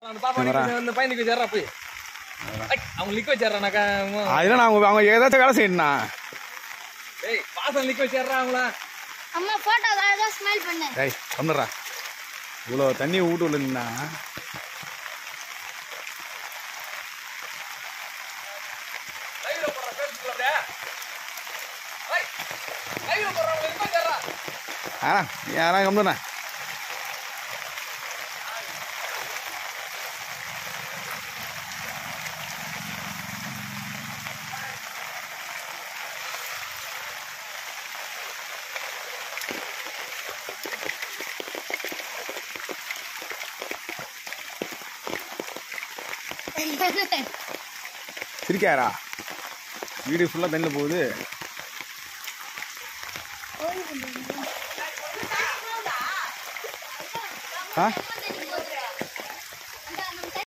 பையனுக்கு வச்சிடறா போய் அவங்க லிக்க வச்சிடறானாக்கா அதெல்லாம் நான் அவங்க ஏதாச்சும் வேலை செய்யணும்ண்ணா. ஏய் வாசல் லிக்க வச்சிடறா அவங்கள. அம்மா போட்டோ அழகா ஸ்மைல் பண்ணு. ஏய் வந்துடுறா. இவ்வளோ தண்ணி வீட்டு உள்ளா யாரா கம்முண்ணா. சிரிக்காரா வீடு ஃபுல்லாக தண்ணியில் போகுது. ஆ